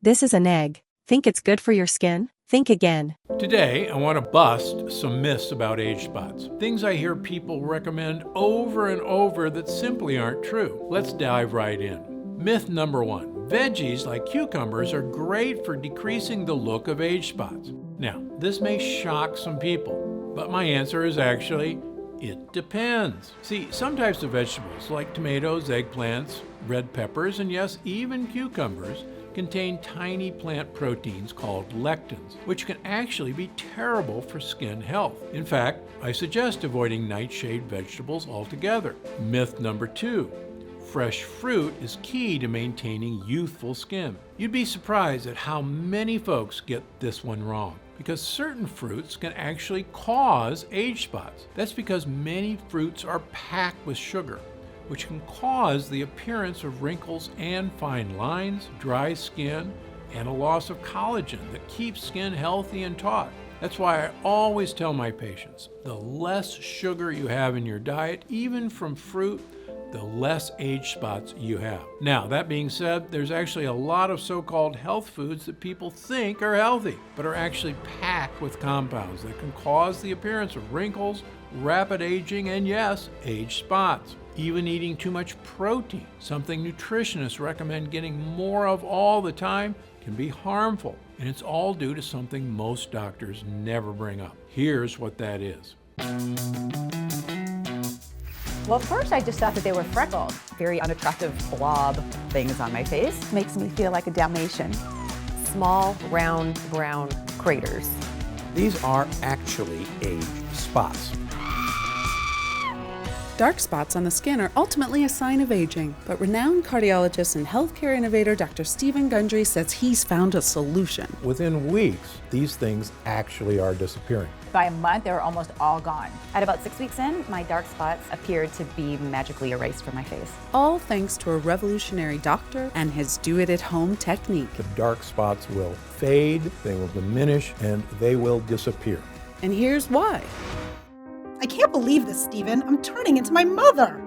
This is an egg. Think it's good for your skin? Think again. Today, I want to bust some myths about age spots. Things I hear people recommend over and over that simply aren't true. Let's dive right in. Myth number 1. Veggies like cucumbers are great for decreasing the look of age spots. Now, this may shock some people, but my answer is actually, it depends. See, some types of vegetables like tomatoes, eggplants, red peppers, and yes, even cucumbers, contain tiny plant proteins called lectins, which can actually be terrible for skin health. In fact, I suggest avoiding nightshade vegetables altogether. Myth number 2. Fresh fruit is key to maintaining youthful skin. You'd be surprised at how many folks get this one wrong, because certain fruits can actually cause age spots. That's because many fruits are packed with sugar, which can cause the appearance of wrinkles and fine lines, dry skin, and a loss of collagen that keeps skin healthy and taut. That's why I always tell my patients, the less sugar you have in your diet, even from fruit, the less age spots you have. Now, that being said, there's actually a lot of so-called health foods that people think are healthy, but are actually packed with compounds that can cause the appearance of wrinkles, rapid aging, and yes, age spots. Even eating too much protein, something nutritionists recommend getting more of all the time, can be harmful. And it's all due to something most doctors never bring up. Here's what that is. Well, at first I just thought that they were freckles. Very unattractive blob things on my face. Makes me feel like a Dalmatian. Small, round, brown craters. These are actually age spots. Dark spots on the skin are ultimately a sign of aging, but renowned cardiologist and healthcare innovator Dr. Stephen Gundry says he's found a solution. Within weeks, these things actually are disappearing. By a month, they were almost all gone. At about 6 weeks in, my dark spots appeared to be magically erased from my face. All thanks to a revolutionary doctor and his do-it-at-home technique. The dark spots will fade, they will diminish, and they will disappear. And here's why. I can't believe this, Stephen. I'm turning into my mother.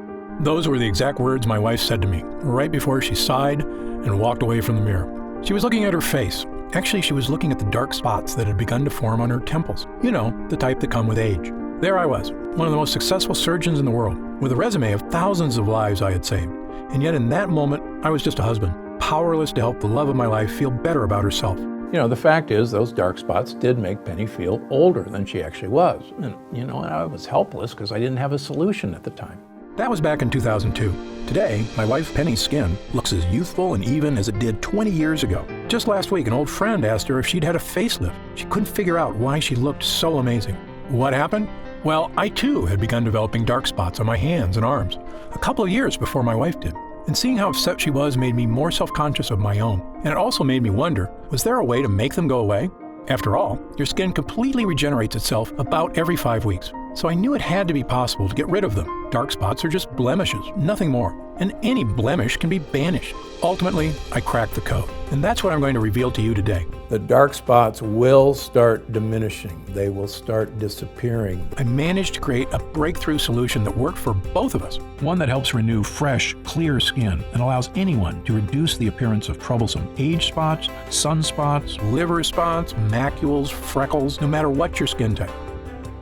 Those were the exact words my wife said to me right before she sighed and walked away from the mirror. She was looking at her face. Actually, she was looking at the dark spots that had begun to form on her temples. You know, the type that come with age. There I was, one of the most successful surgeons in the world, with a resume of thousands of lives I had saved. And yet in that moment, I was just a husband, powerless to help the love of my life feel better about herself. You know, the fact is, those dark spots did make Penny feel older than she actually was. And, you know, I was helpless because I didn't have a solution at the time. That was back in 2002. Today, my wife Penny's skin looks as youthful and even as it did 20 years ago. Just last week, an old friend asked her if she'd had a facelift. She couldn't figure out why she looked so amazing. What happened? Well, I too had begun developing dark spots on my hands and arms, a couple of years before my wife did. And seeing how upset she was made me more self-conscious of my own. And it also made me wonder, was there a way to make them go away? After all, your skin completely regenerates itself about every 5 weeks. So I knew it had to be possible to get rid of them. Dark spots are just blemishes, nothing more. And any blemish can be banished. Ultimately, I cracked the code. And that's what I'm going to reveal to you today. The dark spots will start diminishing. They will start disappearing. I managed to create a breakthrough solution that worked for both of us. One that helps renew fresh, clear skin and allows anyone to reduce the appearance of troublesome age spots, sunspots, liver spots, macules, freckles, no matter what your skin type.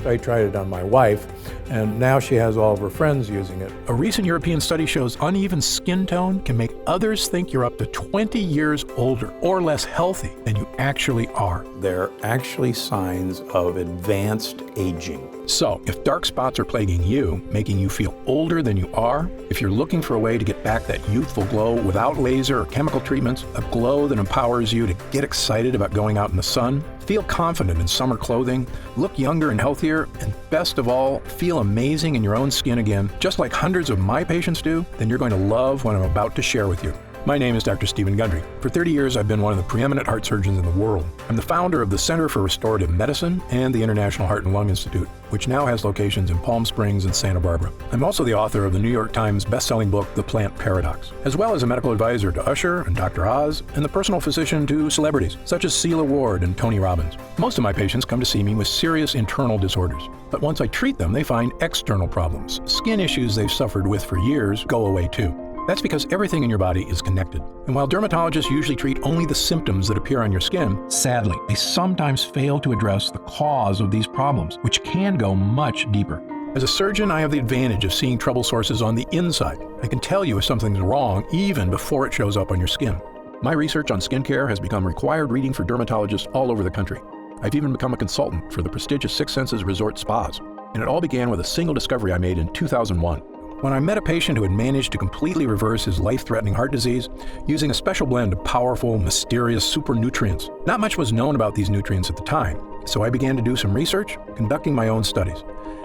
I tried it on my wife, and now she has all of her friends using it. A recent European study shows uneven skin tone can make others think you're up to 20 years older or less healthy than you actually are. They're actually signs of advanced aging. So, if dark spots are plaguing you, making you feel older than you are, if you're looking for a way to get back that youthful glow without laser or chemical treatments, a glow that empowers you to get excited about going out in the sun, feel confident in summer clothing, look younger and healthier, and best of all, feel amazing in your own skin again, just like hundreds of my patients do, then you're going to love what I'm about to share with you. My name is Dr. Stephen Gundry. For 30 years, I've been one of the preeminent heart surgeons in the world. I'm the founder of the Center for Restorative Medicine and the International Heart and Lung Institute, which now has locations in Palm Springs and Santa Barbara. I'm also the author of the New York Times best-selling book, The Plant Paradox, as well as a medical advisor to Usher and Dr. Oz, and the personal physician to celebrities, such as Celia Ward and Tony Robbins. Most of my patients come to see me with serious internal disorders, but once I treat them, they find external problems. Skin issues they've suffered with for years go away too. That's because everything in your body is connected. And while dermatologists usually treat only the symptoms that appear on your skin, sadly, they sometimes fail to address the cause of these problems, which can go much deeper. As a surgeon, I have the advantage of seeing trouble sources on the inside. I can tell you if something's wrong even before it shows up on your skin. My research on skincare has become required reading for dermatologists all over the country. I've even become a consultant for the prestigious Six Senses resort spas. And it all began with a single discovery I made in 2001. When I met a patient who had managed to completely reverse his life-threatening heart disease using a special blend of powerful, mysterious super nutrients. Not much was known about these nutrients at the time, so I began to do some research, conducting my own studies.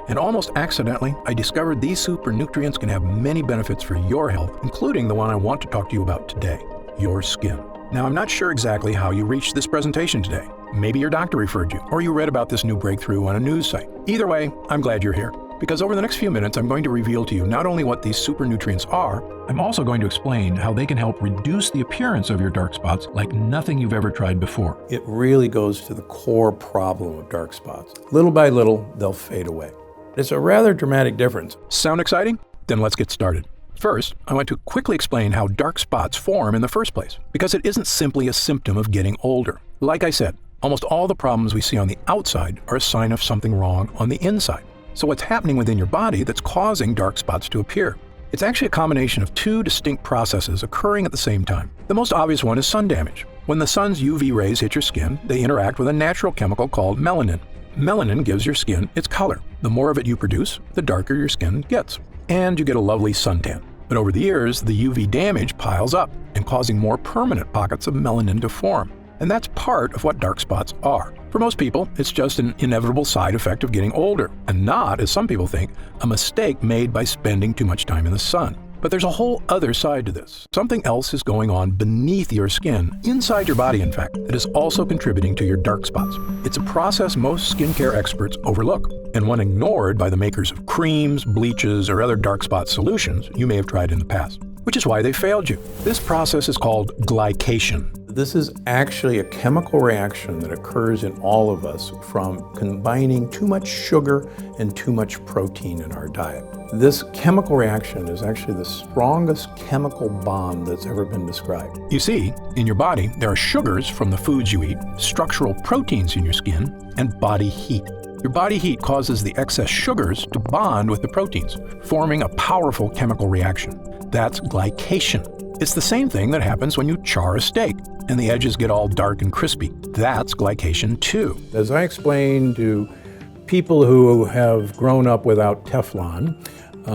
And almost accidentally, I discovered these super nutrients can have many benefits for your health, including the one I want to talk to you about today, your skin. Now, I'm not sure exactly how you reached this presentation today. Maybe your doctor referred you, or you read about this new breakthrough on a news site. Either way, I'm glad you're here. Because over the next few minutes, I'm going to reveal to you not only what these super nutrients are, I'm also going to explain how they can help reduce the appearance of your dark spots like nothing you've ever tried before. It really goes to the core problem of dark spots. Little by little, they'll fade away. It's a rather dramatic difference. Sound exciting? Then let's get started. First, I want to quickly explain how dark spots form in the first place, because it isn't simply a symptom of getting older. Like I said, almost all the problems we see on the outside are a sign of something wrong on the inside. So what's happening within your body that's causing dark spots to appear? It's actually a combination of two distinct processes occurring at the same time. The most obvious one is sun damage. When the sun's UV rays hit your skin, they interact with a natural chemical called melanin. Melanin gives your skin its color. The more of it you produce, the darker your skin gets. And you get a lovely suntan. But over the years, the UV damage piles up and causing more permanent pockets of melanin to form. And that's part of what dark spots are. For most people, it's just an inevitable side effect of getting older, and not, as some people think, a mistake made by spending too much time in the sun. But there's a whole other side to this. Something else is going on beneath your skin, inside your body in fact, that is also contributing to your dark spots. It's a process most skincare experts overlook, and one ignored by the makers of creams, bleaches, or other dark spot solutions you may have tried in the past, which is why they failed you. This process is called glycation. This is actually a chemical reaction that occurs in all of us from combining too much sugar and too much protein in our diet. This chemical reaction is actually the strongest chemical bond that's ever been described. You see, in your body, there are sugars from the foods you eat, structural proteins in your skin, and body heat. Your body heat causes the excess sugars to bond with the proteins, forming a powerful chemical reaction. That's glycation. It's the same thing that happens when you char a steak and the edges get all dark and crispy. That's glycation too. As I explained to people who have grown up without Teflon,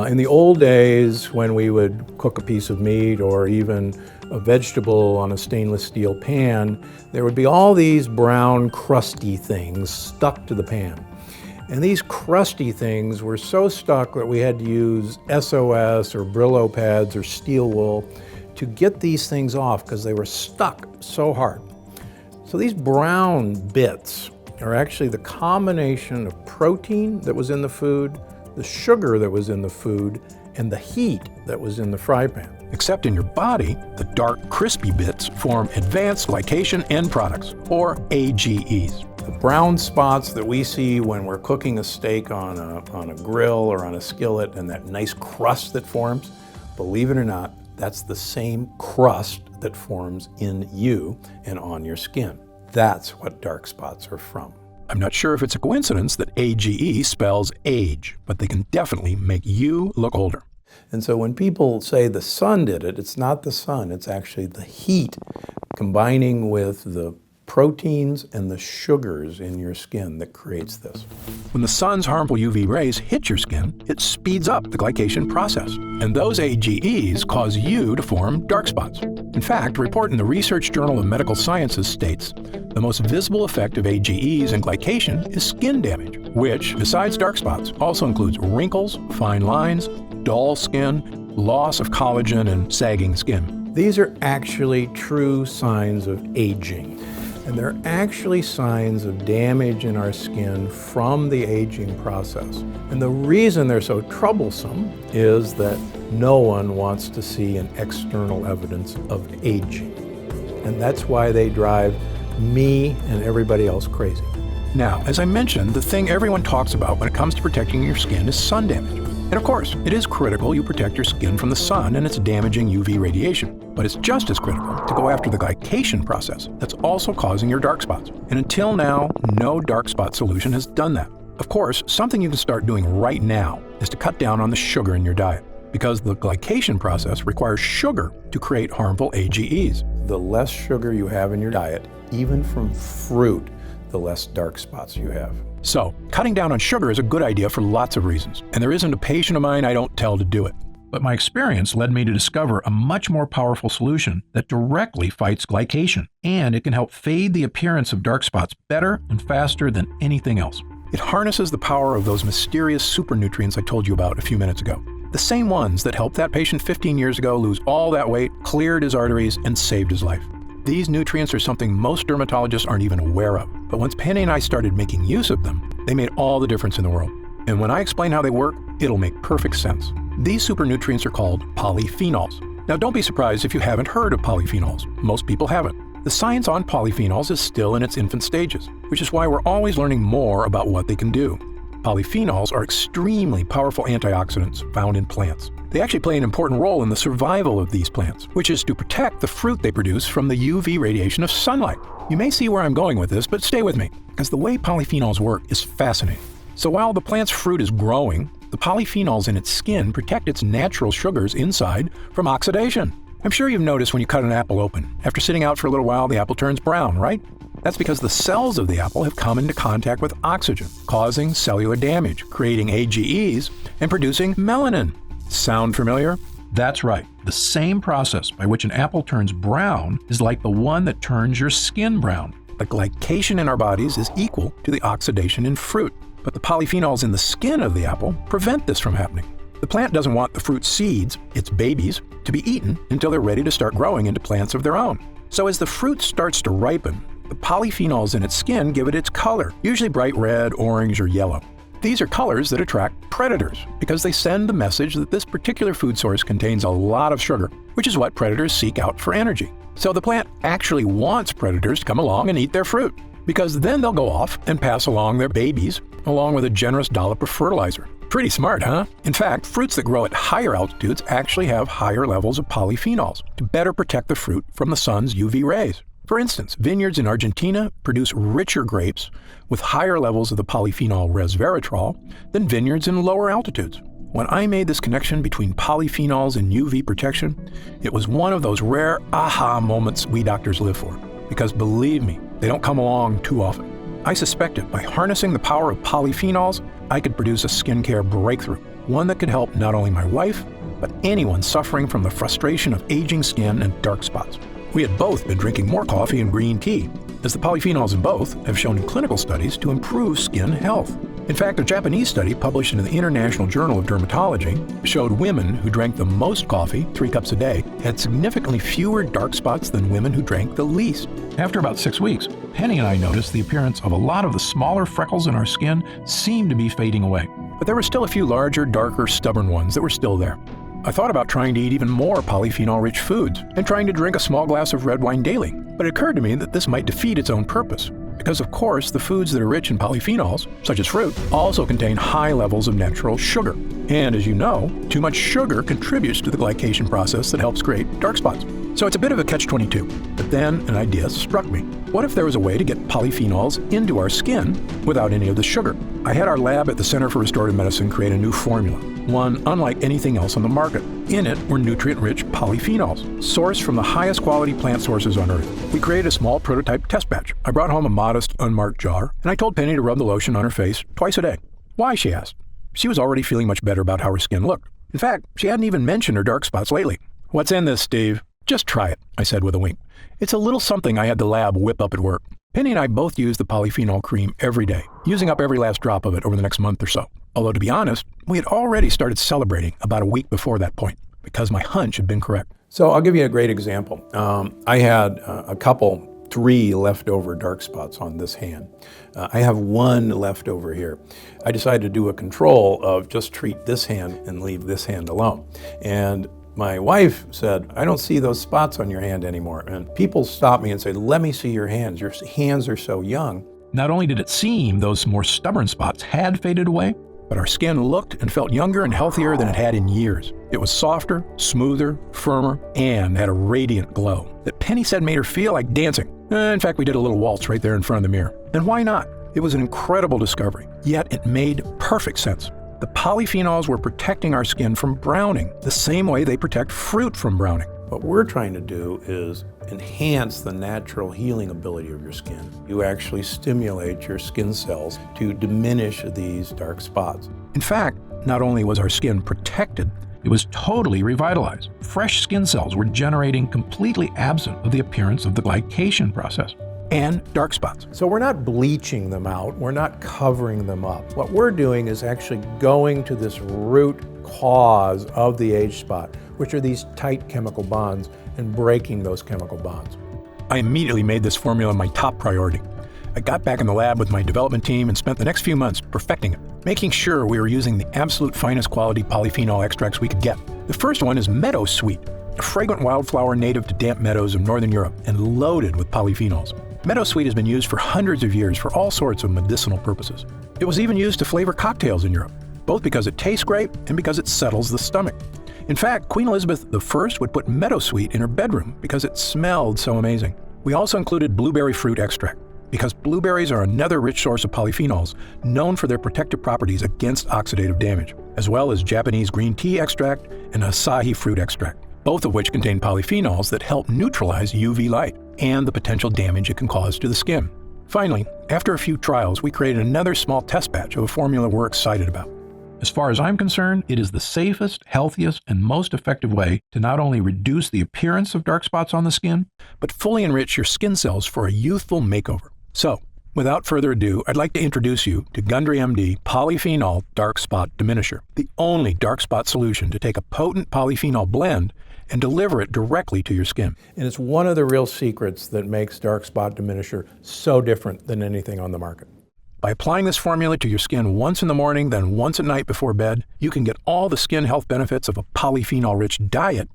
in the old days when we would cook a piece of meat or even a vegetable on a stainless steel pan, there would be all these brown crusty things stuck to the pan. And these crusty things were so stuck that we had to use SOS or Brillo pads or steel wool to get these things off because they were stuck so hard. So these brown bits are actually the combination of protein that was in the food, the sugar that was in the food, and the heat that was in the fry pan. Except in your body, the dark, crispy bits form advanced glycation end products, or AGEs. The brown spots that we see when we're cooking a steak on a grill or on a skillet and that nice crust that forms, believe it or not, that's the same crust that forms in you and on your skin. That's what dark spots are from. I'm not sure if it's a coincidence that AGE spells age, but they can definitely make you look older. And so when people say the sun did it, it's not the sun, it's actually the heat combining with the proteins and the sugars in your skin that creates this. When the sun's harmful UV rays hit your skin, it speeds up the glycation process. And those AGEs cause you to form dark spots. In fact, a report in the Research Journal of Medical Sciences states the most visible effect of AGEs and glycation is skin damage, which, besides dark spots, also includes wrinkles, fine lines, dull skin, loss of collagen, and sagging skin. These are actually true signs of aging. And they're actually signs of damage in our skin from the aging process. And the reason they're so troublesome is that no one wants to see an external evidence of aging. And that's why they drive me and everybody else crazy. Now, as I mentioned, the thing everyone talks about when it comes to protecting your skin is sun damage. And of course, it is critical you protect your skin from the sun and its damaging UV radiation. But it's just as critical to go after the glycation process that's also causing your dark spots. And until now, no dark spot solution has done that. Of course, something you can start doing right now is to cut down on the sugar in your diet, because the glycation process requires sugar to create harmful AGEs. The less sugar you have in your diet, even from fruit, the less dark spots you have. So, cutting down on sugar is a good idea for lots of reasons, and there isn't a patient of mine I don't tell to do it. But my experience led me to discover a much more powerful solution that directly fights glycation, and it can help fade the appearance of dark spots better and faster than anything else. It harnesses the power of those mysterious super nutrients I told you about a few minutes ago. The same ones that helped that patient 15 years ago lose all that weight, cleared his arteries, and saved his life. These nutrients are something most dermatologists aren't even aware of. But once Penny and I started making use of them, they made all the difference in the world. And when I explain how they work, it'll make perfect sense. These super nutrients are called polyphenols. Now don't be surprised if you haven't heard of polyphenols. Most people haven't. The science on polyphenols is still in its infant stages, which is why we're always learning more about what they can do. Polyphenols are extremely powerful antioxidants found in plants. They actually play an important role in the survival of these plants, which is to protect the fruit they produce from the UV radiation of sunlight. You may see where I'm going with this, but stay with me, because the way polyphenols work is fascinating. So while the plant's fruit is growing, the polyphenols in its skin protect its natural sugars inside from oxidation. I'm sure you've noticed when you cut an apple open. After sitting out for a little while, the apple turns brown, right? That's because the cells of the apple have come into contact with oxygen, causing cellular damage, creating AGEs, and producing melanin. Sound familiar? That's right. The same process by which an apple turns brown is like the one that turns your skin brown. The glycation in our bodies is equal to the oxidation in fruit, but the polyphenols in the skin of the apple prevent this from happening. The plant doesn't want the fruit seeds, its babies, to be eaten until they're ready to start growing into plants of their own. So as the fruit starts to ripen, the polyphenols in its skin give it its color, usually bright red, orange, or yellow. These are colors that attract predators because they send the message that this particular food source contains a lot of sugar, which is what predators seek out for energy. So the plant actually wants predators to come along and eat their fruit, because then they'll go off and pass along their babies along with a generous dollop of fertilizer. Pretty smart, huh? In fact, fruits that grow at higher altitudes actually have higher levels of polyphenols to better protect the fruit from the sun's UV rays. For instance, vineyards in Argentina produce richer grapes with higher levels of the polyphenol resveratrol than vineyards in lower altitudes. When I made this connection between polyphenols and UV protection, it was one of those rare aha moments we doctors live for. Because believe me, they don't come along too often. I suspected by harnessing the power of polyphenols, I could produce a skincare breakthrough, one that could help not only my wife, but anyone suffering from the frustration of aging skin and dark spots. We had both been drinking more coffee and green tea, as the polyphenols in both have shown in clinical studies to improve skin health. In fact, a Japanese study published in the International Journal of Dermatology showed women who drank the most coffee, 3 cups a day, had significantly fewer dark spots than women who drank the least. After about 6 weeks, Penny and I noticed the appearance of a lot of the smaller freckles in our skin seemed to be fading away. But there were still a few larger, darker, stubborn ones that were still there. I thought about trying to eat even more polyphenol-rich foods and trying to drink a small glass of red wine daily, but it occurred to me that this might defeat its own purpose. Because of course, the foods that are rich in polyphenols, such as fruit, also contain high levels of natural sugar. And as you know, too much sugar contributes to the glycation process that helps create dark spots. So it's a bit of a catch-22. But then an idea struck me. What if there was a way to get polyphenols into our skin without any of the sugar? I had our lab at the Center for Restorative Medicine create a new formula, one unlike anything else on the market. In it were nutrient-rich polyphenols, sourced from the highest quality plant sources on Earth. We created a small prototype test batch. I brought home a modest, unmarked jar, and I told Penny to rub the lotion on her face twice a day. Why, she asked. She was already feeling much better about how her skin looked. In fact, she hadn't even mentioned her dark spots lately. What's in this, Steve? Just try it, I said with a wink. It's a little something I had the lab whip up at work. Penny and I both use the polyphenol cream every day, using up every last drop of it over the next month or so. Although to be honest, we had already started celebrating about a week before that point, because my hunch had been correct. So I'll give you a great example. I had a couple, 3 leftover dark spots on this hand. I have 1 left over here. I decided to do a control of just treat this hand and leave this hand alone. And my wife said, I don't see those spots on your hand anymore. And people stop me and say, let me see your hands. Your hands are so young. Not only did it seem those more stubborn spots had faded away, but our skin looked and felt younger and healthier than it had in years. It was softer, smoother, firmer, and had a radiant glow that Penny said made her feel like dancing. In fact, we did a little waltz right there in front of the mirror. And why not? It was an incredible discovery, yet it made perfect sense. The polyphenols were protecting our skin from browning, the same way they protect fruit from browning. What we're trying to do is enhance the natural healing ability of your skin. You actually stimulate your skin cells to diminish these dark spots. In fact, not only was our skin protected, it was totally revitalized. Fresh skin cells were generating completely absent of the appearance of the glycation process and dark spots. So we're not bleaching them out, we're not covering them up. What we're doing is actually going to this root cause of the age spot, which are these tight chemical bonds, and breaking those chemical bonds. I immediately made this formula my top priority. I got back in the lab with my development team and spent the next few months perfecting it, making sure we were using the absolute finest quality polyphenol extracts we could get. The first one is Meadow Sweet, a fragrant wildflower native to damp meadows of northern Europe and loaded with polyphenols. Meadow Sweet has been used for hundreds of years for all sorts of medicinal purposes. It was even used to flavor cocktails in Europe, both because it tastes great and because it settles the stomach. In fact, Queen Elizabeth I would put Meadow Sweet in her bedroom because it smelled so amazing. We also included blueberry fruit extract, because blueberries are another rich source of polyphenols known for their protective properties against oxidative damage, as well as Japanese green tea extract and acai fruit extract, both of which contain polyphenols that help neutralize UV light and the potential damage it can cause to the skin. Finally, after a few trials, we created another small test batch of a formula we're excited about. As far as I'm concerned, it is the safest, healthiest, and most effective way to not only reduce the appearance of dark spots on the skin, but fully enrich your skin cells for a youthful makeover. So, without further ado, I'd like to introduce you to Gundry MD Polyphenol Dark Spot Diminisher, the only dark spot solution to take a potent polyphenol blend and deliver it directly to your skin. And it's one of the real secrets that makes dark spot diminisher so different than anything on the market. By applying this formula to your skin once in the morning, then once at night before bed, you can get all the skin health benefits of a polyphenol-rich diet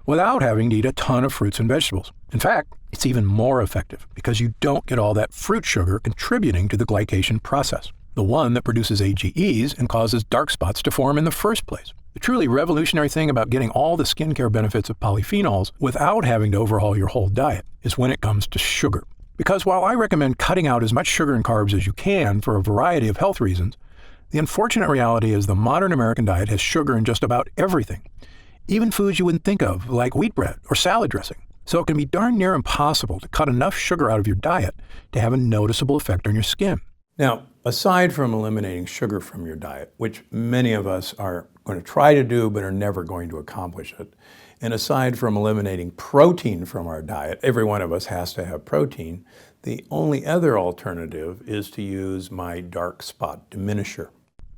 without having to eat a ton of fruits and vegetables. In fact, it's even more effective because you don't get all that fruit sugar contributing to the glycation process, the one that produces AGEs and causes dark spots to form in the first place. The truly revolutionary thing about getting all the skincare benefits of polyphenols without having to overhaul your whole diet is when it comes to sugar. Because while I recommend cutting out as much sugar and carbs as you can for a variety of health reasons, the unfortunate reality is the modern American diet has sugar in just about everything, even foods you wouldn't think of, like wheat bread or salad dressing. So it can be darn near impossible to cut enough sugar out of your diet to have a noticeable effect on your skin. Now, aside from eliminating sugar from your diet, which many of us are going to try to do but are never going to accomplish it, and aside from eliminating protein from our diet, every one of us has to have protein, the only other alternative is to use my dark spot diminisher.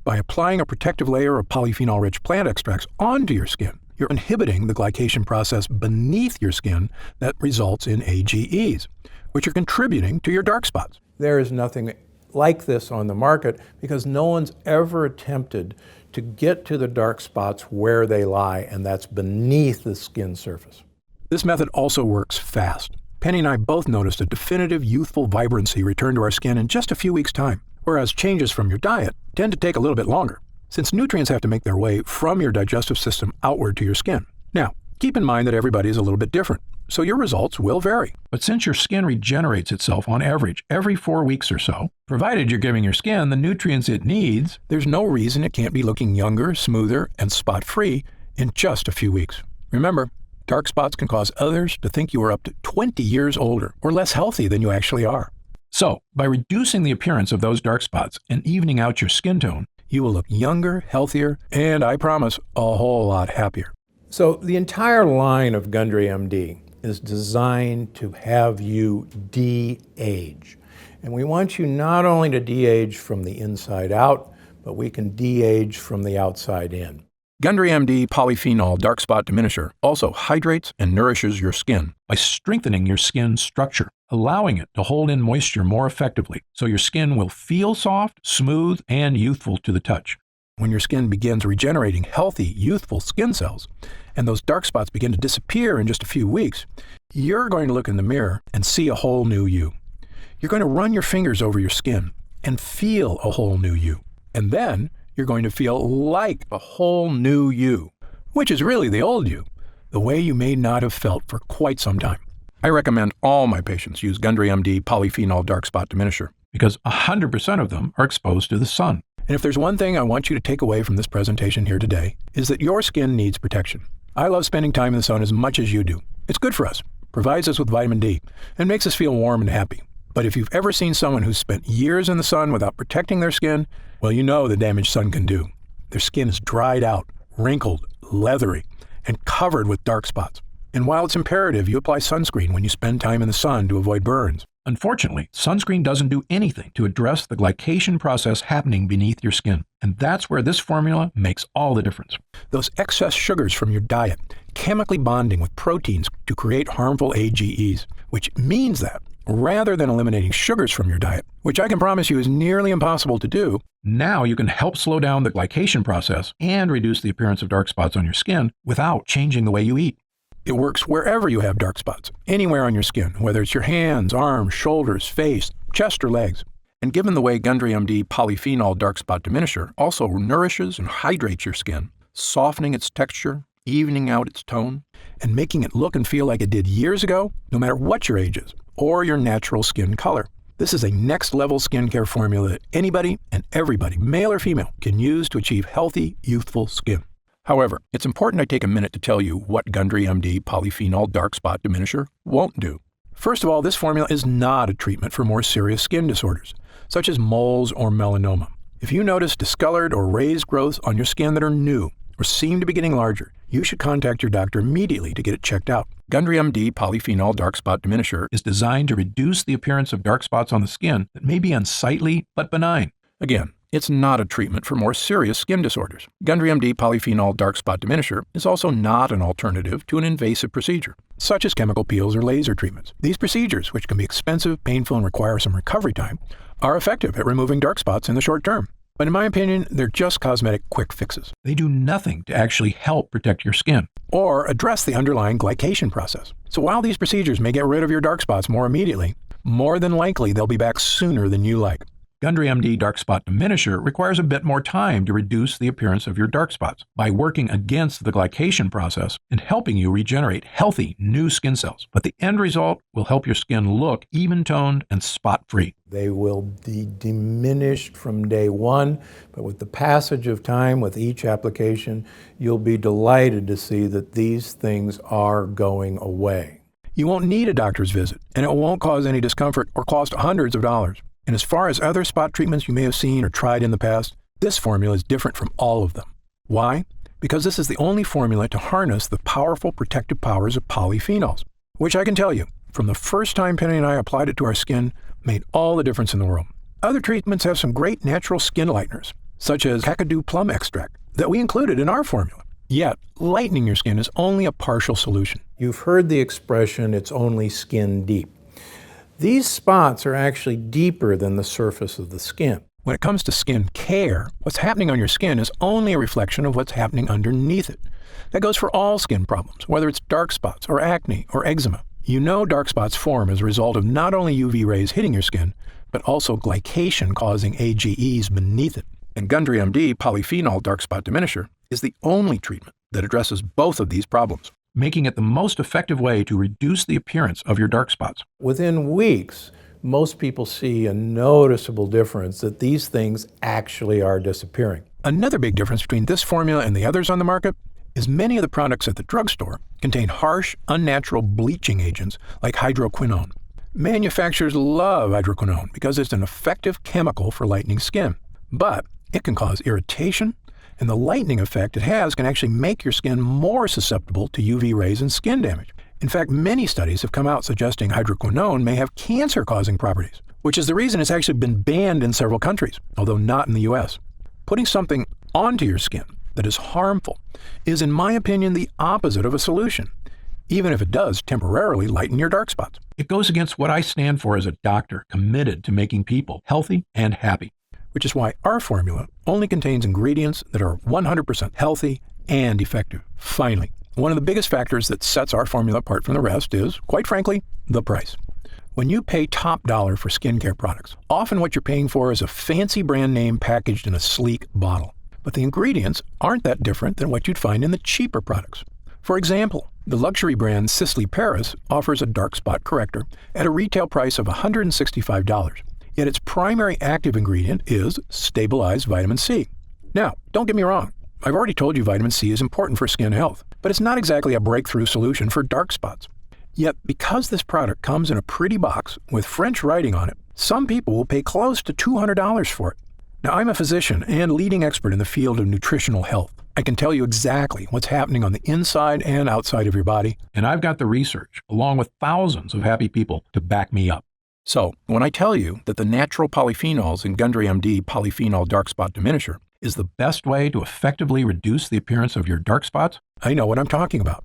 By applying a protective layer of polyphenol-rich plant extracts onto your skin, you're inhibiting the glycation process beneath your skin that results in AGEs, which are contributing to your dark spots. There is nothing like this on the market because no one's ever attempted to get to the dark spots where they lie, and that's beneath the skin surface. This method also works fast. Penny and I both noticed a definitive youthful vibrancy return to our skin in just a few weeks' time, whereas changes from your diet tend to take a little bit longer, since nutrients have to make their way from your digestive system outward to your skin. Now, keep in mind that everybody is a little bit different, so your results will vary. But since your skin regenerates itself on average every 4 weeks or so, provided you're giving your skin the nutrients it needs, there's no reason it can't be looking younger, smoother, and spot-free in just a few weeks. Remember, dark spots can cause others to think you are up to 20 years older or less healthy than you actually are. So, by reducing the appearance of those dark spots and evening out your skin tone, you will look younger, healthier, and I promise, a whole lot happier. So the entire line of Gundry MD is designed to have you de-age. And we want you not only to de-age from the inside out, but we can de-age from the outside in. Gundry MD Polyphenol Dark Spot Diminisher also hydrates and nourishes your skin by strengthening your skin structure, allowing it to hold in moisture more effectively so your skin will feel soft, smooth, and youthful to the touch. When your skin begins regenerating healthy, youthful skin cells, and those dark spots begin to disappear in just a few weeks, you're going to look in the mirror and see a whole new you. You're going to run your fingers over your skin and feel a whole new you. And then you're going to feel like a whole new you, which is really the old you, the way you may not have felt for quite some time. I recommend all my patients use Gundry MD Polyphenol Dark Spot Diminisher because 100% of them are exposed to the sun. And if there's one thing I want you to take away from this presentation here today, is that your skin needs protection. I love spending time in the sun as much as you do. It's good for us, provides us with vitamin D, and makes us feel warm and happy. But if you've ever seen someone who's spent years in the sun without protecting their skin, well, you know the damage sun can do. Their skin is dried out, wrinkled, leathery, and covered with dark spots. And while it's imperative you apply sunscreen when you spend time in the sun to avoid burns, unfortunately, sunscreen doesn't do anything to address the glycation process happening beneath your skin. And that's where this formula makes all the difference. Those excess sugars from your diet chemically bonding with proteins to create harmful AGEs, which means that rather than eliminating sugars from your diet, which I can promise you is nearly impossible to do, now you can help slow down the glycation process and reduce the appearance of dark spots on your skin without changing the way you eat. It works wherever you have dark spots, anywhere on your skin, whether it's your hands, arms, shoulders, face, chest, or legs. And given the way Gundry MD Polyphenol Dark Spot Diminisher also nourishes and hydrates your skin, softening its texture, evening out its tone, and making it look and feel like it did years ago, no matter what your age is, or your natural skin color. This is a next-level skincare formula that anybody and everybody, male or female, can use to achieve healthy, youthful skin. However, it's important I take a minute to tell you what Gundry MD Polyphenol Dark Spot Diminisher won't do. First of all, this formula is not a treatment for more serious skin disorders, such as moles or melanoma. If you notice discolored or raised growths on your skin that are new or seem to be getting larger, you should contact your doctor immediately to get it checked out. Gundry MD Polyphenol Dark Spot Diminisher is designed to reduce the appearance of dark spots on the skin that may be unsightly but benign. Again, it's not a treatment for more serious skin disorders. Gundry MD Polyphenol Dark Spot Diminisher is also not an alternative to an invasive procedure, such as chemical peels or laser treatments. These procedures, which can be expensive, painful, and require some recovery time, are effective at removing dark spots in the short term. But in my opinion, they're just cosmetic quick fixes. They do nothing to actually help protect your skin or address the underlying glycation process. So while these procedures may get rid of your dark spots more immediately, more than likely they'll be back sooner than you like. Gundry MD Dark Spot Diminisher requires a bit more time to reduce the appearance of your dark spots by working against the glycation process and helping you regenerate healthy new skin cells. But the end result will help your skin look even-toned and spot-free. They will be diminished from day one, but with the passage of time, with each application, you'll be delighted to see that these things are going away. You won't need a doctor's visit, and it won't cause any discomfort or cost hundreds of dollars. And as far as other spot treatments you may have seen or tried in the past, this formula is different from all of them. Why? Because this is the only formula to harness the powerful protective powers of polyphenols, which I can tell you, from the first time Penny and I applied it to our skin, made all the difference in the world. Other treatments have some great natural skin lighteners, such as Kakadu plum extract, that we included in our formula. Yet, lightening your skin is only a partial solution. You've heard the expression, it's only skin deep. These spots are actually deeper than the surface of the skin. When it comes to skin care, what's happening on your skin is only a reflection of what's happening underneath it. That goes for all skin problems, whether it's dark spots or acne or eczema. You know dark spots form as a result of not only UV rays hitting your skin, but also glycation causing AGEs beneath it. And Gundry MD Polyphenol Dark Spot Diminisher is the only treatment that addresses both of these problems, making it the most effective way to reduce the appearance of your dark spots. Within weeks, most people see a noticeable difference that these things actually are disappearing. Another big difference between this formula and the others on the market is many of the products at the drugstore contain harsh, unnatural bleaching agents like hydroquinone. Manufacturers love hydroquinone because it's an effective chemical for lightening skin, but it can cause irritation, and the lightening effect it has can actually make your skin more susceptible to UV rays and skin damage. In fact, many studies have come out suggesting hydroquinone may have cancer-causing properties, which is the reason it's actually been banned in several countries, although not in the US. Putting something onto your skin that is harmful is, in my opinion, the opposite of a solution, even if it does temporarily lighten your dark spots. It goes against what I stand for as a doctor committed to making people healthy and happy, which is why our formula only contains ingredients that are 100% healthy and effective. Finally, one of the biggest factors that sets our formula apart from the rest is, quite frankly, the price. When you pay top dollar for skincare products, often what you're paying for is a fancy brand name packaged in a sleek bottle. but the ingredients aren't that different than what you'd find in the cheaper products. For example, the luxury brand Sisley Paris offers a dark spot corrector at a retail price of $165, yet its primary active ingredient is stabilized vitamin C. Now, don't get me wrong, I've already told you vitamin C is important for skin health, but it's not exactly a breakthrough solution for dark spots. Yet, because this product comes in a pretty box with French writing on it, some people will pay close to $200 for it. Now, I'm a physician and leading expert in the field of nutritional health. I can tell you exactly what's happening on the inside and outside of your body, and I've got the research, along with thousands of happy people, to back me up. So, when I tell you that the natural polyphenols in Gundry MD Polyphenol Dark Spot Diminisher is the best way to effectively reduce the appearance of your dark spots, I know what I'm talking about.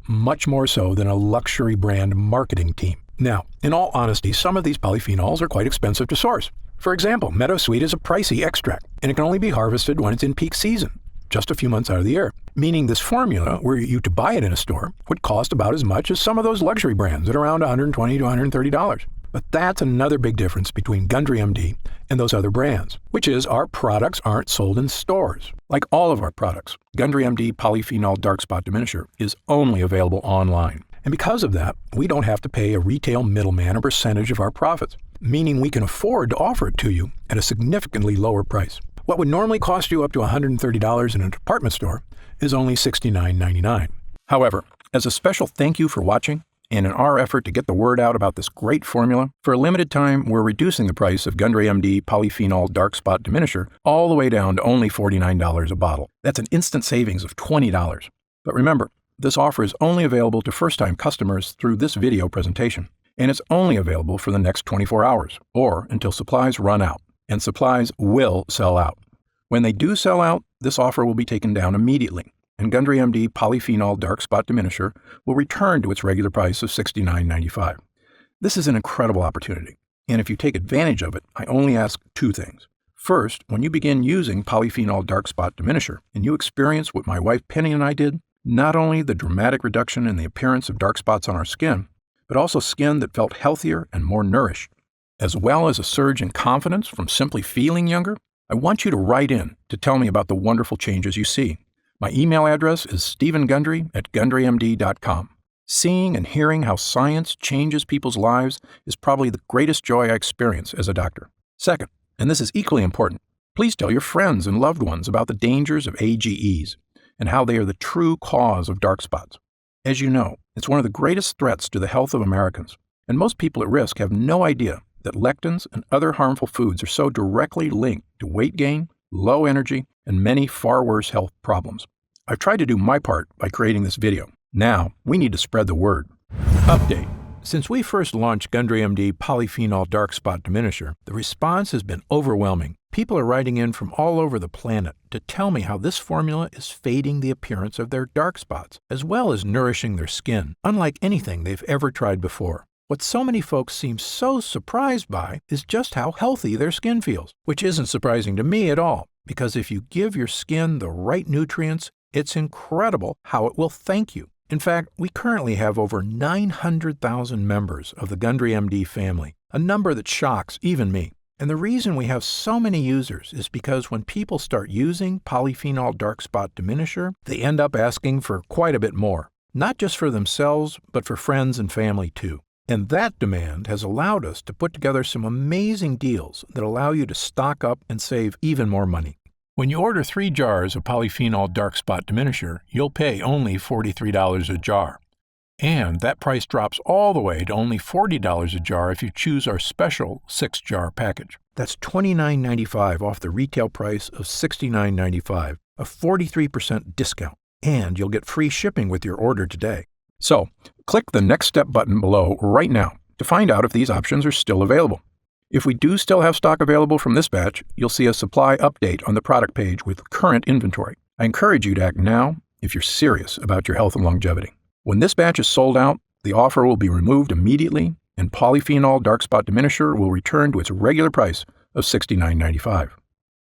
Much more so than a luxury brand marketing team. Now, in all honesty, some of these polyphenols are quite expensive to source. For example, meadowsweet is a pricey extract, and it can only be harvested when it's in peak season, just a few months out of the year, meaning this formula, were you to buy it in a store, would cost about as much as some of those luxury brands at around $120 to $130. But that's another big difference between Gundry MD and those other brands, which is our products aren't sold in stores. Like all of our products, Gundry MD Polyphenol Dark Spot Diminisher is only available online. And because of that, we don't have to pay a retail middleman a percentage of our profits, meaning we can afford to offer it to you at a significantly lower price. What would normally cost you up to $130 in a department store is only $69.99. However, as a special thank you for watching, and in our effort to get the word out about this great formula, for a limited time, we're reducing the price of Gundry MD Polyphenol Dark Spot Diminisher all the way down to only $49 a bottle. That's an instant savings of $20. But remember, this offer is only available to first-time customers through this video presentation, and it's only available for the next 24 hours, or until supplies run out, and supplies will sell out. When they do sell out, this offer will be taken down immediately, and Gundry MD Polyphenol Dark Spot Diminisher will return to its regular price of $69.95. This is an incredible opportunity, and if you take advantage of it, I only ask two things. First, when you begin using Polyphenol Dark Spot Diminisher, and you experience what my wife Penny and I did, not only the dramatic reduction in the appearance of dark spots on our skin, but also skin that felt healthier and more nourished, as well as a surge in confidence from simply feeling younger, I want you to write in to tell me about the wonderful changes you see. My email address is stevengundry@gundrymd.com. Seeing and hearing how science changes people's lives is probably the greatest joy I experience as a doctor. Second, and this is equally important, please tell your friends and loved ones about the dangers of AGEs and how they are the true cause of dark spots. As you know, it's one of the greatest threats to the health of Americans, and most people at risk have no idea that lectins and other harmful foods are so directly linked to weight gain, low energy, and many far worse health problems. I've tried to do my part by creating this video. Now, we need to spread the word. Update. Since we first launched Gundry MD Polyphenol Dark Spot Diminisher, the response has been overwhelming. People are writing in from all over the planet to tell me how this formula is fading the appearance of their dark spots, as well as nourishing their skin, unlike anything they've ever tried before. What so many folks seem so surprised by is just how healthy their skin feels, which isn't surprising to me at all, because if you give your skin the right nutrients, it's incredible how it will thank you. In fact, we currently have over 900,000 members of the Gundry MD family, a number that shocks even me. And the reason we have so many users is because when people start using Polyphenol Dark Spot Diminisher, they end up asking for quite a bit more, not just for themselves, but for friends and family too. And that demand has allowed us to put together some amazing deals that allow you to stock up and save even more money. When you order 3 jars of Polyphenol Dark Spot Diminisher, you'll pay only $43 a jar. And that price drops all the way to only $40 a jar if you choose our special 6-jar package. That's $29.95 off the retail price of $69.95, a 43% discount. And you'll get free shipping with your order today. So, click the Next Step button below right now to find out if these options are still available. If we do still have stock available from this batch, you'll see a supply update on the product page with current inventory. I encourage you to act now if you're serious about your health and longevity. When this batch is sold out, the offer will be removed immediately, and Polyphenol Dark Spot Diminisher will return to its regular price of $69.95.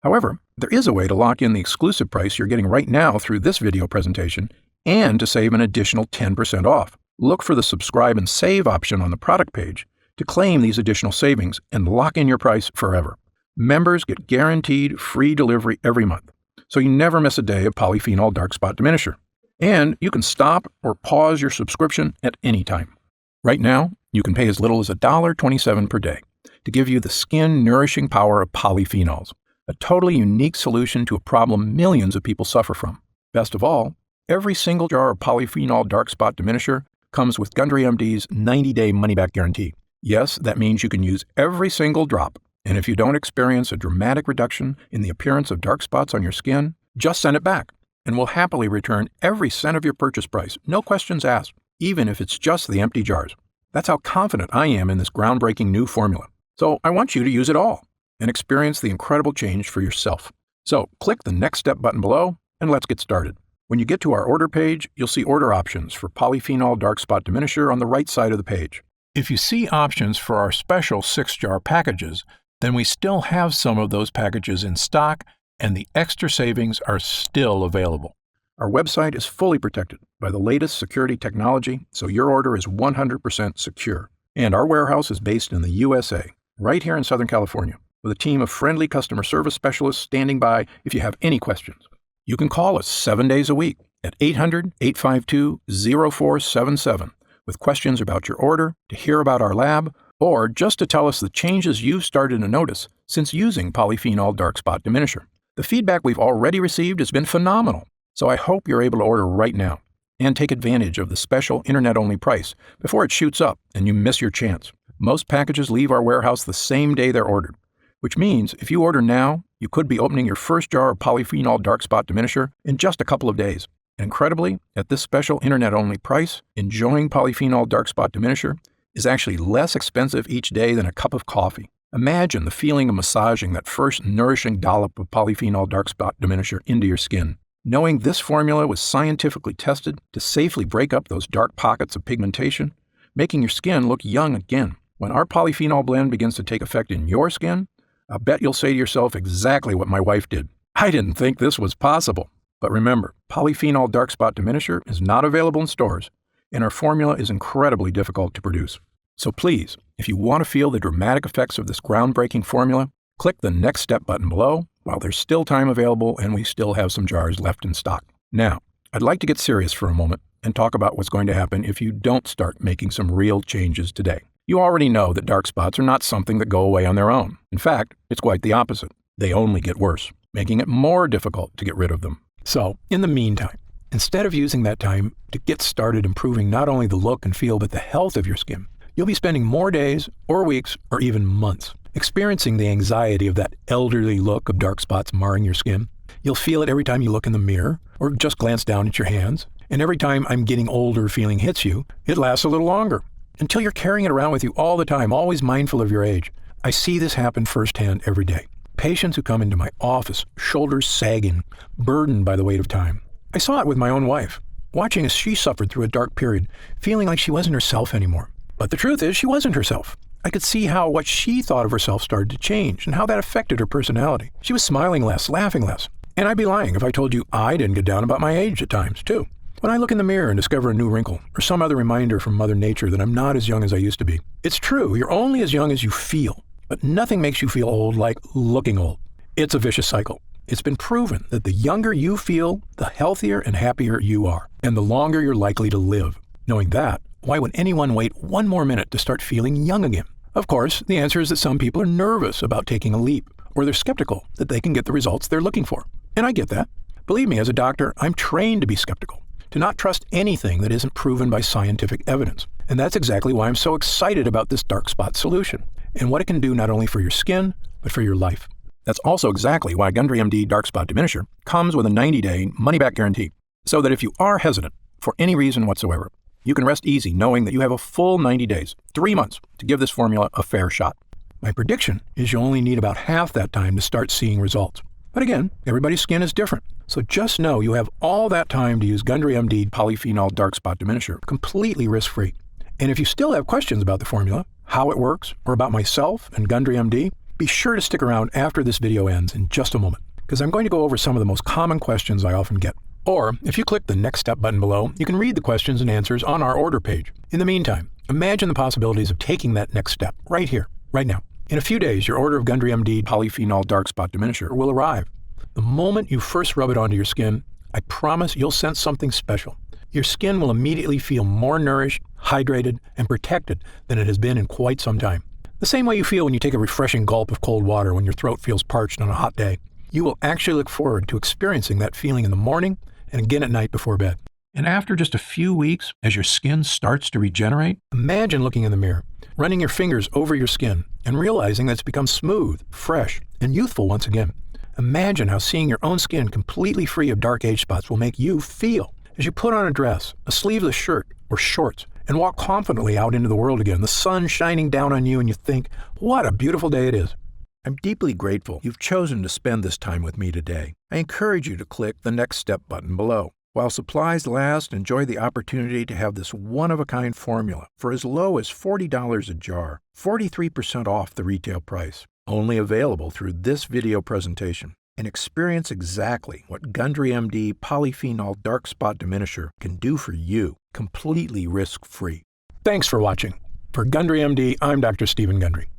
However, there is a way to lock in the exclusive price you're getting right now through this video presentation and to save an additional 10% off. Look for the subscribe and save option on the product page to claim these additional savings and lock in your price forever. Members get guaranteed free delivery every month. so you never miss a day of polyphenol dark spot diminisher. And you can stop or pause your subscription at any time. Right now, you can pay as little as $1.27 per day to give you the skin-nourishing power of polyphenols, a totally unique solution to a problem millions of people suffer from. Best of all, every single jar of polyphenol dark spot diminisher comes with Gundry MD's 90-day money-back guarantee. Yes, that means you can use every single drop, and if you don't experience a dramatic reduction in the appearance of dark spots on your skin, just send it back, and we'll happily return every cent of your purchase price, no questions asked, even if it's just the empty jars. That's how confident I am in this groundbreaking new formula. So I want you to use it all and experience the incredible change for yourself. So click the Next Step button below, and let's get started. When you get to our order page, you'll see order options for polyphenol dark spot diminisher on the right side of the page. If you see options for our special 6-jar packages, then we still have some of those packages in stock, and the extra savings are still available. Our website is fully protected by the latest security technology, so your order is 100% secure. And our warehouse is based in the USA, right here in Southern California, with a team of friendly customer service specialists standing by if you have any questions. You can call us 7 days a week at 800-852-0477 with questions about your order, to hear about our lab, or just to tell us the changes you've started to notice since using polyphenol dark spot diminisher. The feedback we've already received has been phenomenal, so I hope you're able to order right now and take advantage of the special internet-only price before it shoots up and you miss your chance. Most packages leave our warehouse the same day they're ordered, which means if you order now, you could be opening your first jar of polyphenol dark spot diminisher in just a couple of days. Incredibly, at this special internet-only price, enjoying polyphenol dark spot diminisher is actually less expensive each day than a cup of coffee. Imagine the feeling of massaging that first nourishing dollop of polyphenol dark spot diminisher into your skin. Knowing this formula was scientifically tested to safely break up those dark pockets of pigmentation, making your skin look young again. When our polyphenol blend begins to take effect in your skin, I'll bet you'll say to yourself exactly what my wife did. I didn't think this was possible. But remember, polyphenol dark spot diminisher is not available in stores, and our formula is incredibly difficult to produce. So please, if you want to feel the dramatic effects of this groundbreaking formula, click the Next Step button below while there's still time available and we still have some jars left in stock. Now, I'd like to get serious for a moment and talk about what's going to happen if you don't start making some real changes today. You already know that dark spots are not something that go away on their own. In fact, it's quite the opposite. They only get worse, making it more difficult to get rid of them. So, in the meantime, instead of using that time to get started improving not only the look and feel but the health of your skin, you'll be spending more days or weeks or even months experiencing the anxiety of that elderly look of dark spots marring your skin. You'll feel it every time you look in the mirror or just glance down at your hands. And every time I'm getting older feeling hits you, it lasts a little longer, until you're carrying it around with you all the time, always mindful of your age. I see this happen firsthand every day. Patients who come into my office, shoulders sagging, burdened by the weight of time. I saw it with my own wife, watching as she suffered through a dark period, feeling like she wasn't herself anymore. But the truth is, she wasn't herself. I could see how what she thought of herself started to change and how that affected her personality. She was smiling less, laughing less. And I'd be lying if I told you I didn't get down about my age at times, too. When I look in the mirror and discover a new wrinkle or some other reminder from Mother Nature that I'm not as young as I used to be. It's true, you're only as young as you feel, but nothing makes you feel old like looking old. It's a vicious cycle. It's been proven that the younger you feel, the healthier and happier you are, and the longer you're likely to live. Knowing that, why would anyone wait one more minute to start feeling young again? Of course, the answer is that some people are nervous about taking a leap, or they're skeptical that they can get the results they're looking for. And I get that. Believe me, as a doctor, I'm trained to be skeptical, to not trust anything that isn't proven by scientific evidence. And that's exactly why I'm so excited about this dark spot solution, and what it can do not only for your skin, but for your life. That's also exactly why Gundry MD Dark Spot Diminisher comes with a 90-day money-back guarantee, so that if you are hesitant for any reason whatsoever, you can rest easy knowing that you have a full 90 days, 3 months, to give this formula a fair shot. My prediction is you'll only need about half that time to start seeing results. But again, everybody's skin is different, so just know you have all that time to use Gundry MD Polyphenol Dark Spot Diminisher completely risk-free. And if you still have questions about the formula, how it works, or about myself and Gundry MD, be sure to stick around after this video ends in just a moment, because I'm going to go over some of the most common questions I often get. Or, if you click the Next Step button below, you can read the questions and answers on our order page. In the meantime, imagine the possibilities of taking that next step right here, right now. In a few days, your order of Gundry MD Polyphenol Dark Spot Diminisher will arrive. The moment you first rub it onto your skin, I promise you'll sense something special. Your skin will immediately feel more nourished, hydrated, and protected than it has been in quite some time. The same way you feel when you take a refreshing gulp of cold water when your throat feels parched on a hot day. You will actually look forward to experiencing that feeling in the morning and again at night before bed. And after just a few weeks, as your skin starts to regenerate, Imagine looking in the mirror, running your fingers over your skin, and realizing that it's become smooth, fresh, and youthful once again. Imagine how seeing your own skin completely free of dark age spots will make you feel as you put on a dress, a sleeveless shirt, or shorts, and walk confidently out into the world again, the sun shining down on you, and you think, what a beautiful day it is. I'm deeply grateful you've chosen to spend this time with me today. I encourage you to click the Next Step button below. While supplies last, enjoy the opportunity to have this one-of-a-kind formula for as low as $40 a jar, 43% off the retail price. Only available through this video presentation. And experience exactly what Gundry MD Polyphenol Dark Spot Diminisher can do for you, completely risk-free. Thanks for watching. For Gundry MD, I'm Dr. Stephen Gundry.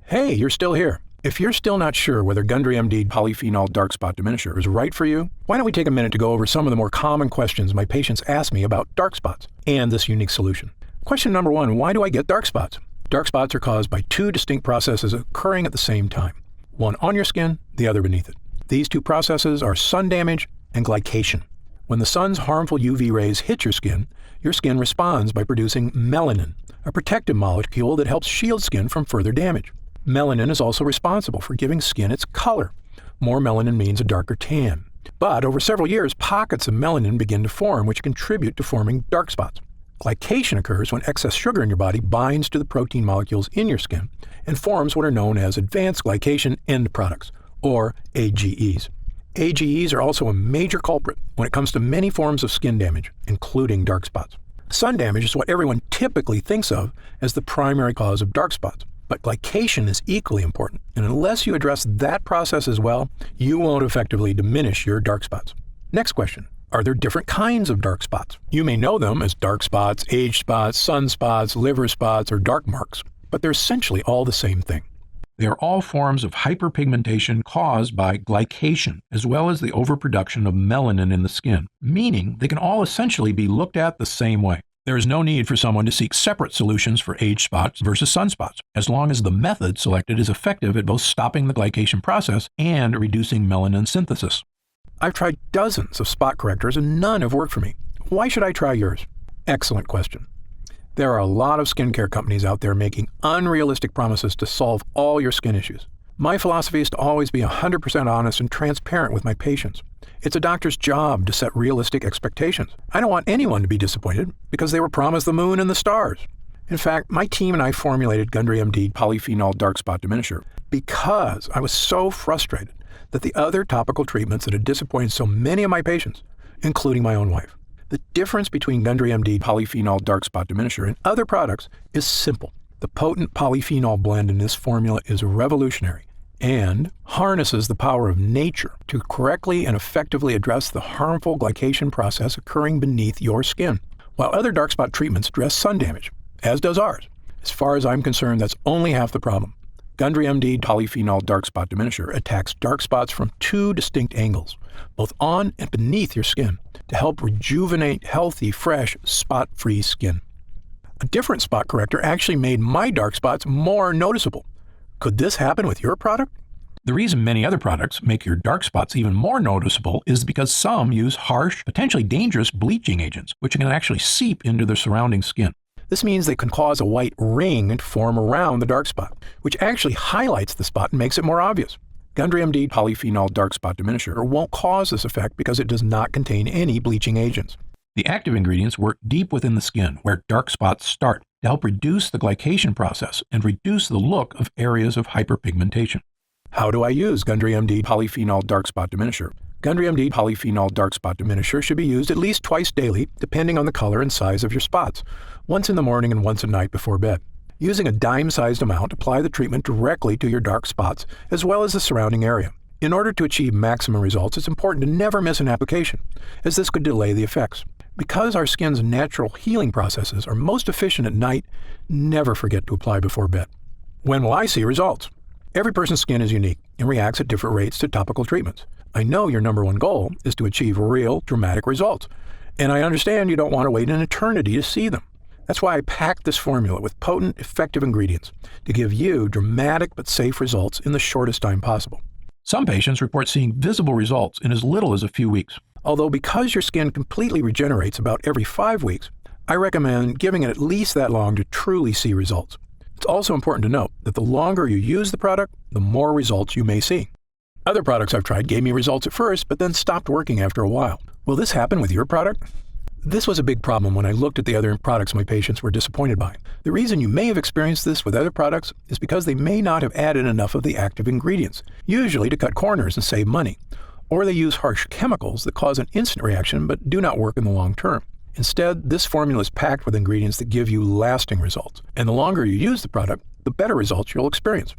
Hey, you're still here. If you're still not sure whether Gundry MD Polyphenol Dark Spot Diminisher is right for you, why don't we take a minute to go over some of the more common questions my patients ask me about dark spots and this unique solution. Question number 1, why do I get dark spots? Dark spots are caused by two distinct processes occurring at the same time. One on your skin, the other beneath it. These two processes are sun damage and glycation. When the sun's harmful UV rays hit your skin responds by producing melanin, a protective molecule that helps shield skin from further damage. Melanin is also responsible for giving skin its color. More melanin means a darker tan. But over several years, pockets of melanin begin to form, which contribute to forming dark spots. Glycation occurs when excess sugar in your body binds to the protein molecules in your skin and forms what are known as advanced glycation end products, or AGEs. AGEs are also a major culprit when it comes to many forms of skin damage, including dark spots. Sun damage is what everyone typically thinks of as the primary cause of dark spots, but glycation is equally important, and unless you address that process as well, you won't effectively diminish your dark spots. Next question. Are there different kinds of dark spots? You may know them as dark spots, age spots, sunspots, liver spots, or dark marks, but they're essentially all the same thing. they are all forms of hyperpigmentation caused by glycation, as well as the overproduction of melanin in the skin, meaning they can all essentially be looked at the same way. There is no need for someone to seek separate solutions for age spots versus sunspots, as long as the method selected is effective at both stopping the glycation process and reducing melanin synthesis. I've tried dozens of spot correctors and none have worked for me. Why should I try yours? Excellent question. There are a lot of skincare companies out there making unrealistic promises to solve all your skin issues. My philosophy is to always be 100% honest and transparent with my patients. It's a doctor's job to set realistic expectations. I don't want anyone to be disappointed because they were promised the moon and the stars. In fact, my team and I formulated Gundry MD Polyphenol Dark Spot Diminisher because I was so frustrated that the other topical treatments that had disappointed so many of my patients, including my own wife. The difference between Gundry MD Polyphenol Dark Spot Diminisher and other products is simple. The potent polyphenol blend in this formula is revolutionary and harnesses the power of nature to correctly and effectively address the harmful glycation process occurring beneath your skin. While other dark spot treatments address sun damage, as does ours, as far as I'm concerned, that's only half the problem. Gundry MD Polyphenol Dark Spot Diminisher attacks dark spots from two distinct angles, both on and beneath your skin, to help rejuvenate healthy, fresh, spot-free skin. A different spot corrector actually made my dark spots more noticeable. Could this happen with your product? The reason many other products make your dark spots even more noticeable is because some use harsh, potentially dangerous bleaching agents, which can actually seep into the surrounding skin. This means they can cause a white ring to form around the dark spot, which actually highlights the spot and makes it more obvious. Gundry MD Polyphenol Dark Spot Diminisher won't cause this effect because it does not contain any bleaching agents. The active ingredients work deep within the skin, where dark spots start, to help reduce the glycation process and reduce the look of areas of hyperpigmentation. How do I use Gundry MD Polyphenol Dark Spot Diminisher? Gundry MD Polyphenol Dark Spot Diminisher should be used at least twice daily, depending on the color and size of your spots, once in the morning and once at night before bed. Using a dime-sized amount, apply the treatment directly to your dark spots, as well as the surrounding area. In order to achieve maximum results, it's important to never miss an application, as this could delay the effects. Because our skin's natural healing processes are most efficient at night, never forget to apply before bed. When will I see results? Every person's skin is unique, and reacts at different rates to topical treatments. I know your number one goal is to achieve real, dramatic results, and I understand you don't want to wait an eternity to see them. That's why I packed this formula with potent, effective ingredients to give you dramatic but safe results in the shortest time possible. Some patients report seeing visible results in as little as a few weeks. Although because your skin completely regenerates about every 5 weeks, I recommend giving it at least that long to truly see results. It's also important to note that the longer you use the product, the more results you may see. Other products I've tried gave me results at first, but then stopped working after a while. Will this happen with your product? This was a big problem when I looked at the other products my patients were disappointed by. The reason you may have experienced this with other products is because they may not have added enough of the active ingredients, usually to cut corners and save money, or they use harsh chemicals that cause an instant reaction but do not work in the long term. Instead, this formula is packed with ingredients that give you lasting results, and the longer you use the product, the better results you'll experience.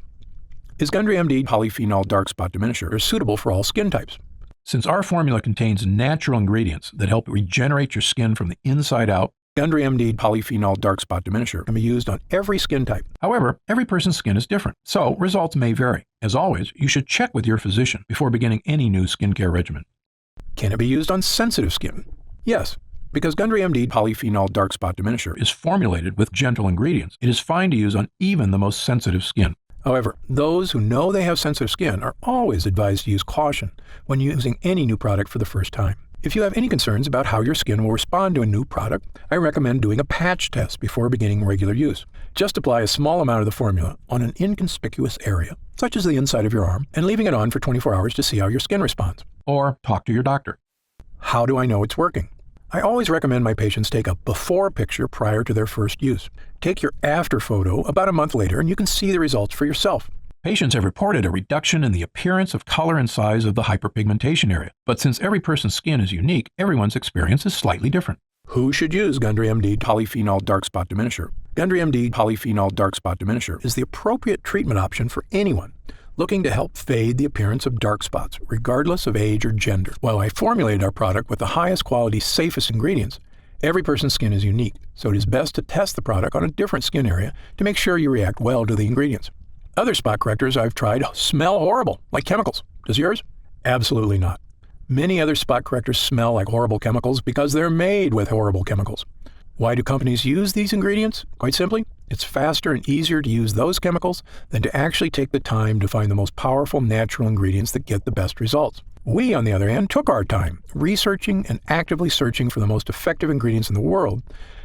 Is Gundry MD Polyphenol Dark Spot Diminisher suitable for all skin types? Since our formula contains natural ingredients that help regenerate your skin from the inside out, Gundry MD Polyphenol Dark Spot Diminisher can be used on every skin type. However, every person's skin is different, so results may vary. As always, you should check with your physician before beginning any new skincare regimen. Can it be used on sensitive skin? Yes. Because Gundry MD Polyphenol Dark Spot Diminisher is formulated with gentle ingredients, it is fine to use on even the most sensitive skin. However, those who know they have sensitive skin are always advised to use caution when using any new product for the first time. If you have any concerns about how your skin will respond to a new product, I recommend doing a patch test before beginning regular use. Just apply a small amount of the formula on an inconspicuous area, such as the inside of your arm, and leaving it on for 24 hours to see how your skin responds. Or talk to your doctor. How do I know it's working? I always recommend my patients take a before picture prior to their first use. Take your after photo about a month later and you can see the results for yourself. Patients have reported a reduction in the appearance of color and size of the hyperpigmentation area. But since every person's skin is unique, everyone's experience is slightly different. Who should use Gundry MD Polyphenol Dark Spot Diminisher? Gundry MD Polyphenol Dark Spot Diminisher is the appropriate treatment option for anyone looking to help fade the appearance of dark spots, regardless of age or gender. While I formulated our product with the highest quality, safest ingredients, every person's skin is unique, so it is best to test the product on a different skin area to make sure you react well to the ingredients. Other spot correctors I've tried smell horrible, like chemicals. Does yours? Absolutely not. Many other spot correctors smell like horrible chemicals because they're made with horrible chemicals. Why do companies use these ingredients? Quite simply, it's faster and easier to use those chemicals than to actually take the time to find the most powerful natural ingredients that get the best results. We, on the other hand, took our time researching and actively searching for the most effective ingredients in the world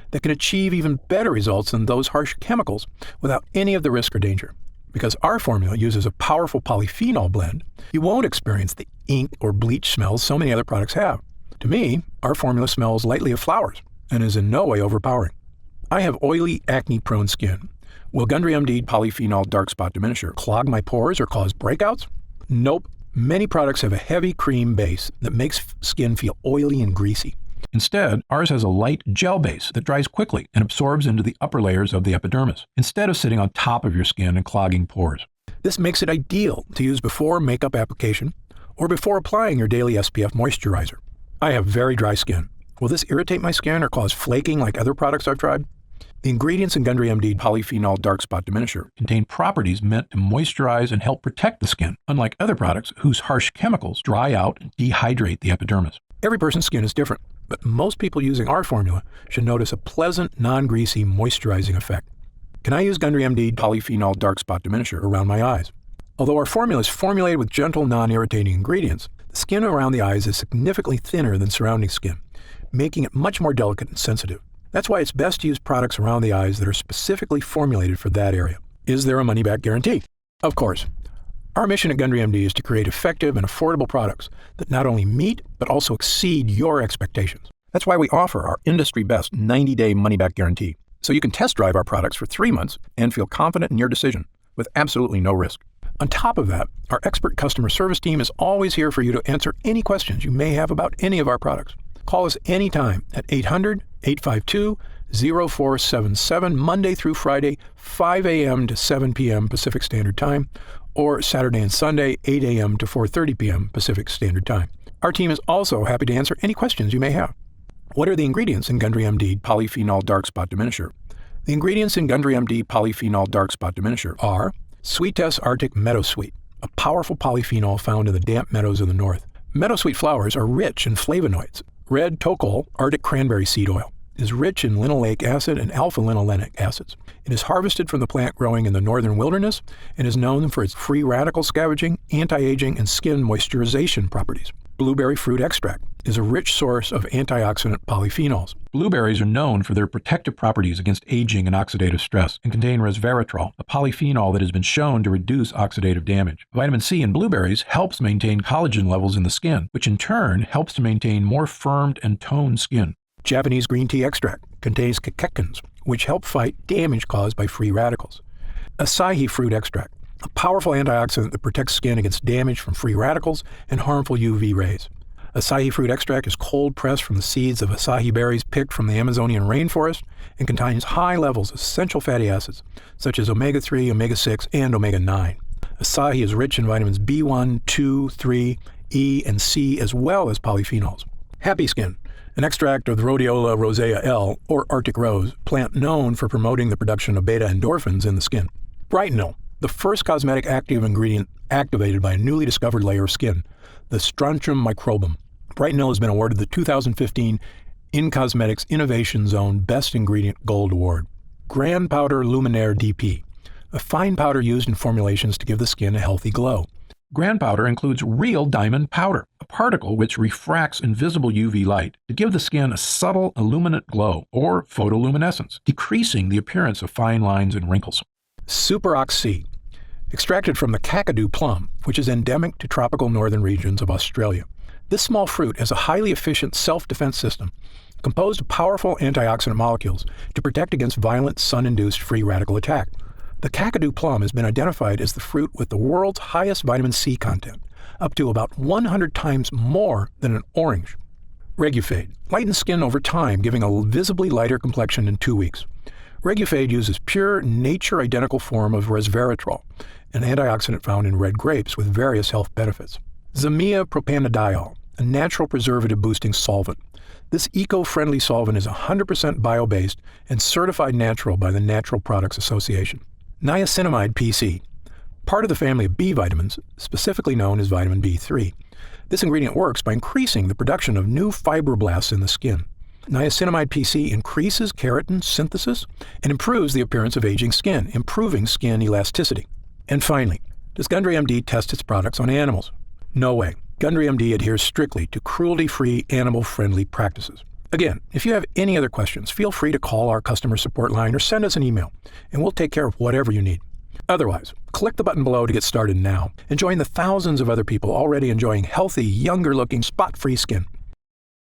that can achieve even better results than those harsh chemicals without any of the risk or danger. Because our formula uses a powerful polyphenol blend, you won't experience the ink or bleach smells so many other products have. To me, our formula smells lightly of flowers and is in no way overpowering. I have oily, acne-prone skin. Will Gundry MD Polyphenol Dark Spot Diminisher clog my pores or cause breakouts? Nope. Many products have a heavy cream base that makes skin feel oily and greasy. Instead, ours has a light gel base that dries quickly and absorbs into the upper layers of the epidermis, instead of sitting on top of your skin and clogging pores. This makes it ideal to use before makeup application or before applying your daily SPF moisturizer. I have very dry skin. Will this irritate my skin or cause flaking like other products I've tried? The ingredients in Gundry MD Polyphenol Dark Spot Diminisher contain properties meant to moisturize and help protect the skin, unlike other products whose harsh chemicals dry out and dehydrate the epidermis. Every person's skin is different, but most people using our formula should notice a pleasant, non-greasy, moisturizing effect. Can I use Gundry MD Polyphenol Dark Spot Diminisher around my eyes? Although our formula is formulated with gentle, non-irritating ingredients, the skin around the eyes is significantly thinner than surrounding skin, making it much more delicate and sensitive. That's why it's best to use products around the eyes that are specifically formulated for that area. Is there a money-back guarantee? Of course. Our mission at Gundry MD is to create effective and affordable products that not only meet, but also exceed your expectations. That's why we offer our industry-best 90-day money-back guarantee, so you can test drive our products for 3 months and feel confident in your decision with absolutely no risk. On top of that, our expert customer service team is always here for you to answer any questions you may have about any of our products. Call us anytime at 800-852-0477, Monday through Friday, 5 a.m. to 7 p.m. Pacific Standard Time, or Saturday and Sunday, 8 a.m. to 4:30 p.m. Pacific Standard Time. Our team is also happy to answer any questions you may have. What are the ingredients in Gundry MD Polyphenol Dark Spot Diminisher? The ingredients in Gundry MD Polyphenol Dark Spot Diminisher are Sweetess Arctic Meadow Sweet, a powerful polyphenol found in the damp meadows of the north. Meadowsweet flowers are rich in flavonoids. Red tocol, Arctic cranberry seed oil, is rich in linoleic acid and alpha-linolenic acids. It is harvested from the plant growing in the northern wilderness and is known for its free radical scavenging, anti-aging, and skin moisturization properties. Blueberry fruit extract is a rich source of antioxidant polyphenols. Blueberries are known for their protective properties against aging and oxidative stress and contain resveratrol, a polyphenol that has been shown to reduce oxidative damage. Vitamin C in blueberries helps maintain collagen levels in the skin, which in turn helps to maintain more firmed and toned skin. Japanese green tea extract contains catechins, which help fight damage caused by free radicals. Acai fruit extract, a powerful antioxidant that protects skin against damage from free radicals and harmful UV rays. Acai fruit extract is cold pressed from the seeds of acai berries picked from the Amazonian rainforest and contains high levels of essential fatty acids such as omega-3, omega-6, and omega-9. Acai is rich in vitamins B1, 2, 3, E, and C, as well as polyphenols. Happy Skin, an extract of the Rhodiola rosea L, or Arctic rose, plant known for promoting the production of beta endorphins in the skin. Brightenol, the first cosmetic active ingredient activated by a newly discovered layer of skin, the Strontium microbum. Brightenol has been awarded the 2015 In Cosmetics Innovation Zone Best Ingredient Gold Award. Grand Powder Luminaire DP, a fine powder used in formulations to give the skin a healthy glow. Grand powder includes real diamond powder, a particle which refracts invisible UV light to give the skin a subtle illuminate glow or photoluminescence, decreasing the appearance of fine lines and wrinkles. Super Oxy, extracted from the Kakadu plum, which is endemic to tropical northern regions of Australia. This small fruit has a highly efficient self-defense system composed of powerful antioxidant molecules to protect against violent sun-induced free radical attack. The Kakadu plum has been identified as the fruit with the world's highest vitamin C content, up to about 100 times more than an orange. Regufade lightens skin over time, giving a visibly lighter complexion in 2 weeks. Regufade uses pure, nature-identical form of resveratrol, an antioxidant found in red grapes with various health benefits. Zamia propanediol, a natural preservative-boosting solvent. This eco-friendly solvent is 100% bio-based and certified natural by the Natural Products Association. Niacinamide PC, part of the family of B vitamins, specifically known as vitamin B3. This ingredient works by increasing the production of new fibroblasts in the skin. Niacinamide PC increases keratin synthesis and improves the appearance of aging skin, improving skin elasticity. And finally, does Gundry MD test its products on animals? No way. Gundry MD adheres strictly to cruelty-free, animal-friendly practices. Again, if you have any other questions, feel free to call our customer support line or send us an email, and we'll take care of whatever you need. Otherwise, click the button below to get started now and join the thousands of other people already enjoying healthy, younger-looking, spot-free skin.